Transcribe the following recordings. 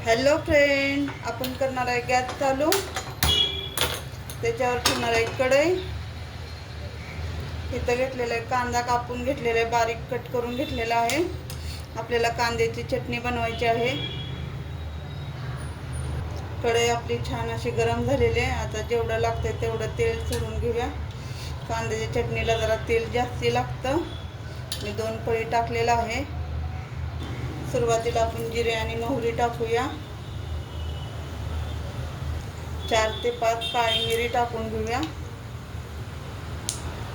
Hello friend, आपण करणार आहे गॅस चालू. त्याच्यावर ठेवणार आहे कढई. इथं घेतलेला आहे कांदा, कापून घेतलेला आहे, बारीक कट करून घेतलेला आहे. आपल्याला कांद्याची चटणी बनवायची आहे. कढई आपली छान अशी गरम झालेली आहे. आता जेवढं लागतं तेवढं तेल सोडून घेऊया. कांद्याच्या चटणीला जरा तेल जास्ती लागतं. मी 2 पळी टाकलेला आहे. सुरुवातीला आपण जिरे आणि मोहरी टाकूया. 4 ते 5 काळी मिरी टाकून घेऊया.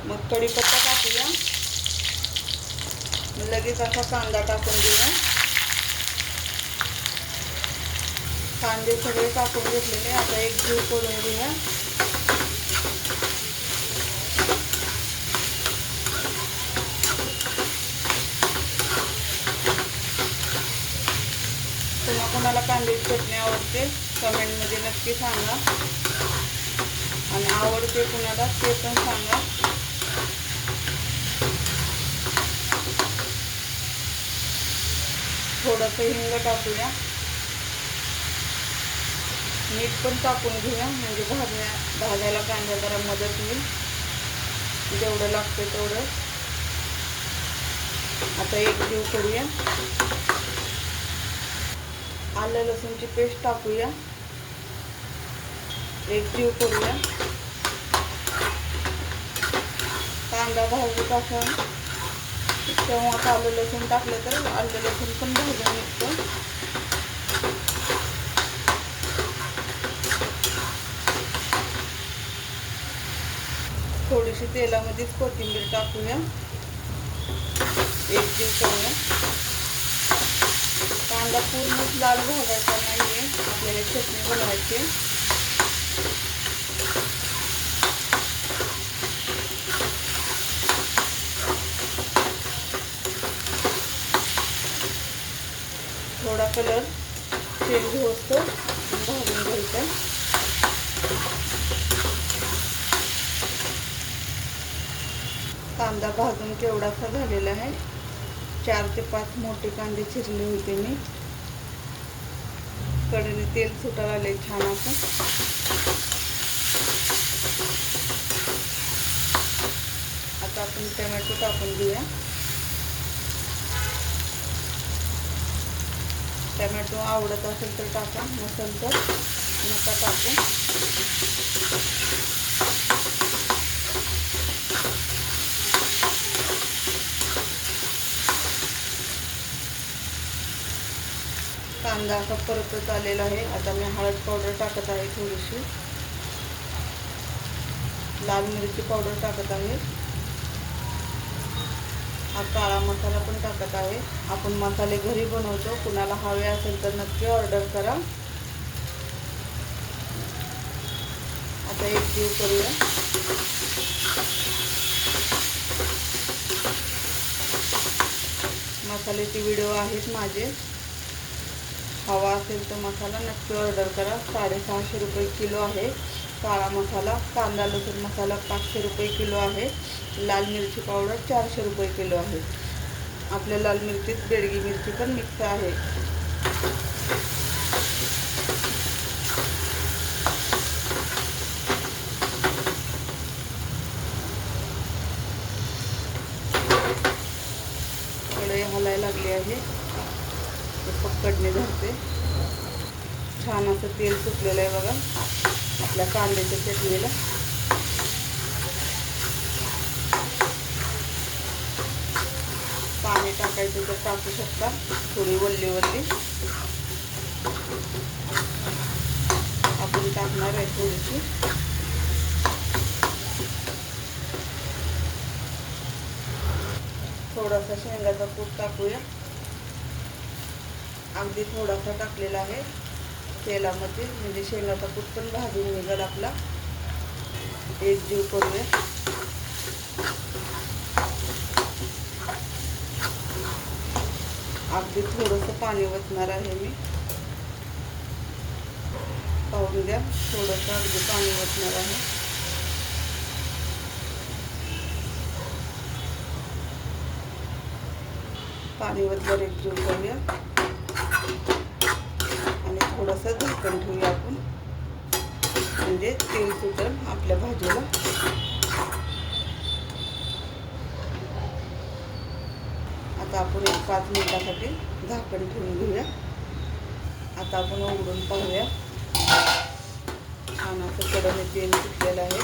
मग कढीपत्ता टाकूया. लगेच असा कांदा टाकून घेऊया. कांदे सगळे टाकून घेतलेले. आता एक जीव करून घेऊया. कोणाला कांद्याची चटणी आवडते कमेंटमध्ये नक्की सांगा, आणि आवडते कुणाला ते पण सांगा. थोडंसं हिंग टाकूया. मीठ पण टाकून घेऊया, म्हणजे भाजायला कांदा जरा मदत होईल. जेवढं लागतं तेवढं. आता एक जीव करूया. आलं लसूणची पेस्ट टाकूया. एक जीव करूया. कांदा भाजून असा तेव्हा आलं लसूण टाकलं तर आलं लसूण पण भाजून निघतं. थोडीशी तेलामध्येच कोथिंबीर टाकूया. एक जीव करूया. कांदा पूर्णच लाल भाजायचा नाहीये, आपल्याला चटणी बनवायची. थोडा कलर चेंज होतो भाजून घ्यायचा. कांदा भाजून केवढासा झालेला आहे. 4 ते 5 मोठे कांदे चिरले होते मी. कढईने तेल सुटायला आले छान असं. आता आपण टोमॅटो टाकून घेऊया. टोमॅटो आवडत असेल तर टाका, नसेल तर नका टाकू. कांदा असा परतत आलेला आहे. आता मी हळद पावडर टाकत आहे, थोडीशी लाल मिरची पावडर टाकत आहे. हा काळा मसाला पण टाकत आहे. आपण मसाले घरी बनवतो, कुणाला हवे असेल तर नक्की ऑर्डर करा. आता एक जीव करूया. मसाल्याचे व्हिडिओ आहेत माझे, हवा असेल तर मसाला नक्की ऑर्डर करा. 650 रुपये किलो आहे काळा मसाला. कांदा लसूण मसाला 500 रुपये किलो आहे. लाल मिरची पावडर 400 रुपये किलो आहे. आपल्या लाल मिरचीत बेडगी मिरची पण मिक्स आहे. कढई हलायला लागली आहे, पकडणे धरते. छान असं तेल सुटलेलं आहे बघा आपल्या कांद्याच्या चटणीला. पाणी टाकायचं तर टाकू शकता, थोडी वल्ली आपण टाकणार आहे थोडीशी. थोडासा शेंगाचा कूट टाकूया. अगदी थोडासा टाकलेला आहे तेलामध्ये, म्हणजे शेंगाचा कूट पण भाजून निघाल आपला. एक जीव करूया. अगदी थोडंसं पाणी ओतणार आहे मी, पाहून द्या. थोडंसं अगदी पाणी ओतणार आहे. पाणी ओतल्यावर एक जीव करूया. आणि थोडंसं झाकण ठेवूया आपण, म्हणजे तेल सुटेल आपल्या भाजीला. आता आपण एक 5 मिनिटासाठी झाकण ठेवून घेऊया. आता आपण उघडून पाहूया. छान असं कडेने तेल सुटलेलं आहे.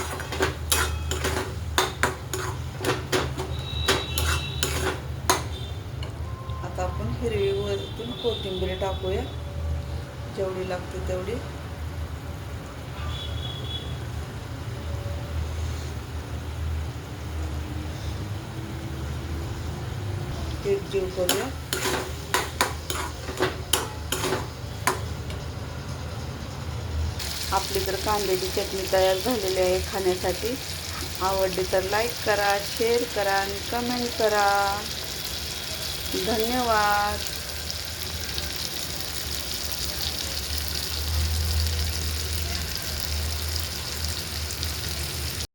आता आपण हिरवी वरतून कोथिंबीर टाकूया, जेवढी लागते तेवढी. एकजीव करूया. आपली तर कांद्याची चटणी तयार झालेली आहे खाण्यासाठी. आवडली तर लाईक करा, शेअर करा आणि कमेंट करा. धन्यवाद.